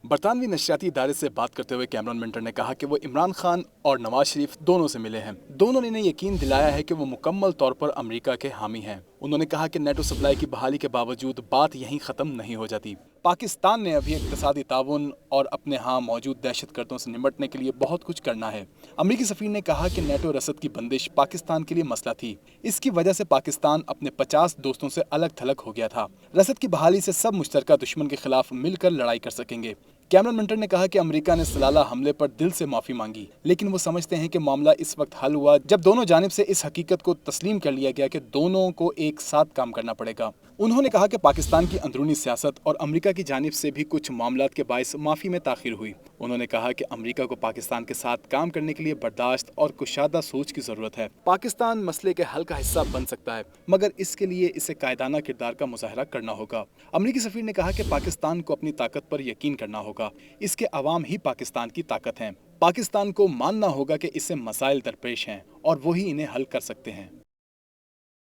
برطانوی نشریاتی ادارے سے بات کرتے ہوئے کیمرون منٹر نے کہا کہ وہ عمران خان اور نواز شریف دونوں سے ملے ہیں۔ دونوں نے انہیں یقین دلایا ہے کہ وہ مکمل طور پر امریکہ کے حامی ہیں۔ انہوں نے کہا کہ نیٹو سپلائی کی بحالی کے باوجود بات یہیں ختم نہیں ہو جاتی۔ پاکستان نے ابھی اقتصادی تعاون اور اپنے ہاں موجود دہشت گردوں سے نمٹنے کے لیے بہت کچھ کرنا ہے۔ امریکی سفیر نے کہا کہ نیٹو رسد کی بندش پاکستان کے لیے مسئلہ تھی۔ اس کی وجہ سے پاکستان اپنے 50 دوستوں سے الگ تھلگ ہو گیا تھا۔ رسد کی بحالی سے سب مشترکہ دشمن کے خلاف مل کر لڑائی کر سکیں گے۔ کیمرون منٹر نے کہا کہ امریکہ نے سلالہ حملے پر دل سے معافی مانگی، لیکن وہ سمجھتے ہیں کہ معاملہ اس وقت حل ہوا جب دونوں جانب سے اس حقیقت کو تسلیم کر لیا گیا کہ دونوں کو ایک ساتھ کام کرنا پڑے گا۔ انہوں نے کہا کہ پاکستان کی اندرونی سیاست اور امریکہ کی جانب سے بھی کچھ معاملات کے باعث معافی میں تاخیر ہوئی۔ انہوں نے کہا کہ امریکہ کو پاکستان کے ساتھ کام کرنے کے لیے برداشت اور کشادہ سوچ کی ضرورت ہے۔ پاکستان مسئلے کے حل کا حصہ بن سکتا ہے، مگر اس کے لیے اسے قائدانہ کردار کا مظاہرہ کرنا ہوگا۔ امریکی سفیر نے کہا کہ پاکستان کو اپنی طاقت پر یقین کرنا ہوگا۔ اس کے عوام ہی پاکستان کی طاقت ہیں۔ پاکستان کو ماننا ہوگا کہ اسے مسائل درپیش ہیں اور وہی انہیں حل کر سکتے ہیں۔